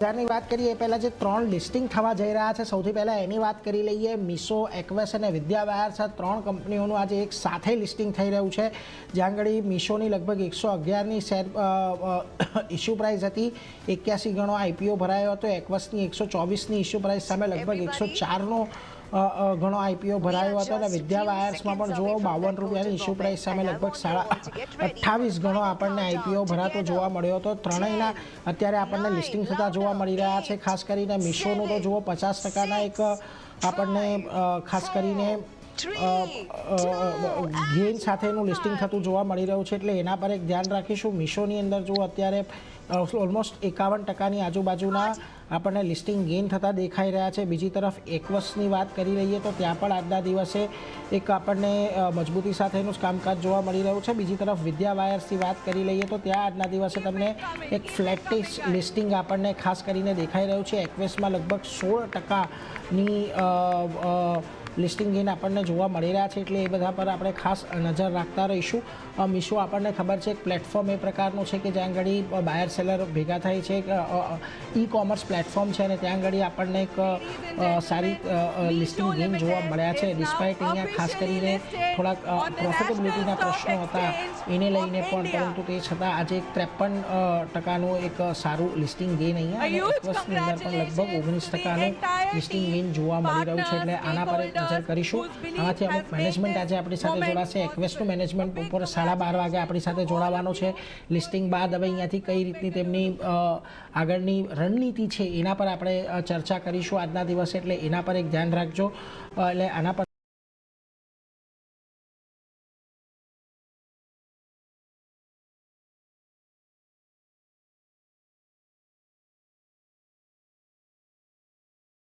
ની વાત કરીએ પહેલાં જે 3 લિસ્ટિંગ થવા જઈ રહ્યા છે સૌથી પહેલાં એની વાત કરી લઈએ। મીશો, એક્વેસ અને વિદ્યા વાયર્સ આ 3 કંપનીઓનું આજે એક સાથે લિસ્ટિંગ થઈ રહ્યું છે। જ્યાં આગળ મીશોની લગભગ 111ની શેર ઇશ્યુ પ્રાઇસ હતી, 81 ગણો આઈપીઓ ભરાયો હતો। એક્વેસની 124ની ઇશ્યુ પ્રાઇસ સામે લગભગ 104નો ઘણો આઈપીઓ ભરાયો હતો અને વિદ્યા વાયર્સમાં પણ જુઓ 52 રૂપિયાની ઇશ્યુ પ્રાઇસ સામે લગભગ 28.5 ગણો આપણને આઈપીઓ ભરાતો જોવા મળ્યો હતો। ત્રણેયના અત્યારે આપણને લિસ્ટિંગ થતા જોવા મળી રહ્યા છે। ખાસ કરીને મીશોનું તો જુઓ 50%ના એક આપણને ખાસ કરીને ગેઇન સાથેનું લિસ્ટિંગ થતું જોવા મળી રહ્યું છે, એટલે એના પર એક ધ્યાન રાખીશું। મીશોની અંદર જો અત્યારે ઓલમોસ્ટ 51%ની આજુબાજુના આપણને લિસ્ટિંગ ગેઇન થતા દેખાઈ રહ્યા છે। બીજી તરફ એક્વેસની વાત કરી લઈએ તો ત્યાં પણ આજના દિવસે એક આપણને મજબૂતી સાથેનું કામકાજ જોવા મળી રહ્યું છે। બીજી તરફ વિદ્યા વાયર્સની વાત કરી લઈએ તો ત્યાં આજના દિવસે તમને એક ફ્લેટિશ લિસ્ટિંગ આપણને ખાસ કરીને દેખાઈ રહ્યું છે। એક્વેસમાં લગભગ 16%ની લિસ્ટિંગ ગેઇન આપણને જોવા મળી રહ્યા છે, એટલે એ બધા પર આપણે ખાસ નજર રાખતા રહીશું। મીશો આપણને ખબર છે એક પ્લેટફોર્મ એ પ્રકારનું છે કે જ્યાં આગળ બાયર સેલર ભેગા થાય છે, ઈ કોમર્સ પ્લેટફોર્મ છે અને ત્યાં આગળ આપણને એક સારી લિસ્ટિંગ ગેઇન જોવા મળ્યા છે। ડિસ્પાઇટ અહીંયા ખાસ કરીને થોડાક પ્રોફિટેબિલિટીના પ્રશ્નો હતા એને લઈને પણ, પરંતુ તે છતાં આજે 53%નું એક સારું લિસ્ટિંગ ગેઇન અહીંયા અને એક્વેસની અંદર પણ લગભગ 19%નું લિસ્ટિંગ ગેઇન જોવા મળી રહ્યું છે, એટલે આના પર એક નજર કરીશું। આમાંથી અમુક મેનેજમેન્ટ આજે આપણી સાથે જોડાશે। એક્વેસનું મેનેજમેન્ટ ઉપર 12:30 વાગે આપણી સાથે જોડાવાનું છે। લિસ્ટિંગ બાદ હવે અહીંયાથી કઈ રીતની તેમની આગળની રણનીતિ છે એના પર આપણે ચર્ચા કરીશું આજના દિવસે, એટલે એના પર એક ધ્યાન રાખજો। એટલે આના પર